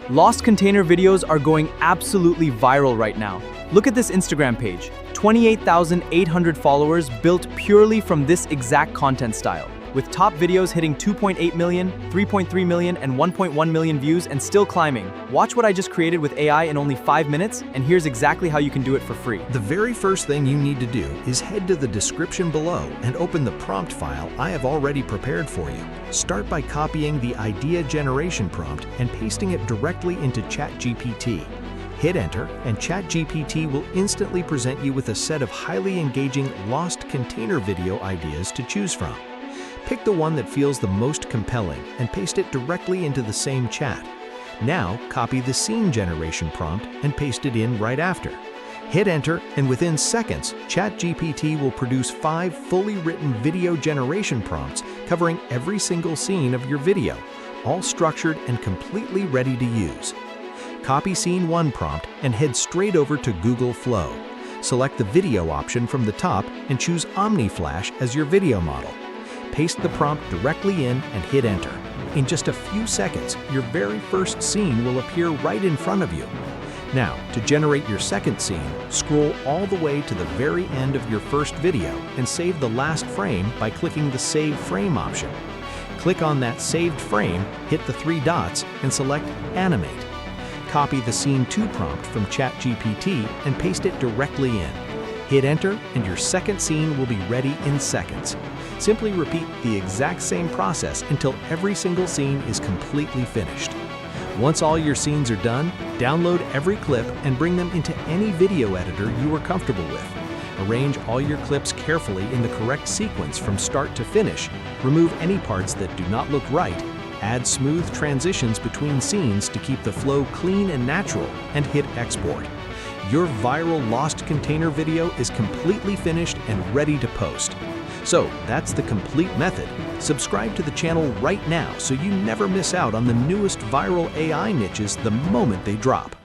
Lost container videos are going absolutely viral right now. Look at this Instagram page. 28,800 followers built purely from this exact content style, with top videos hitting 2.8 million, 3.3 million, and 1.1 million views and still climbing. Watch what I just created with AI in only 5 minutes, and here's exactly how you can do it for free. The very first thing you need to do is head to the description below and open the prompt file I have already prepared for you. Start by copying the idea generation prompt and pasting it directly into ChatGPT. Hit enter, and ChatGPT will instantly present you with a set of highly engaging lost container video ideas to choose from. Pick the one that feels the most compelling and paste it directly into the same chat. Now, copy the scene generation prompt and paste it in right after. Hit enter, and within seconds, ChatGPT will produce 5 fully written video generation prompts covering every single scene of your video, all structured and completely ready to use. Copy Scene 1 prompt and head straight over to Google Flow. Select the video option from the top and choose Omni Flash as your video model. Paste the prompt directly in and hit enter. In just a few seconds, your very first scene will appear right in front of you. Now, to generate your second scene, scroll all the way to the very end of your first video and save the last frame by clicking the Save Frame option. Click on that saved frame, hit the 3 dots, and select Animate. Copy the Scene 2 prompt from ChatGPT and paste it directly in. Hit enter, and your second scene will be ready in seconds. Simply repeat the exact same process until every single scene is completely finished. Once all your scenes are done, download every clip and bring them into any video editor you are comfortable with. Arrange all your clips carefully in the correct sequence from start to finish. Remove any parts that do not look right. Add smooth transitions between scenes to keep the flow clean and natural, and hit export. Your viral lost container video is completely finished and ready to post. So that's the complete method. Subscribe to the channel right now so you never miss out on the newest viral AI niches the moment they drop.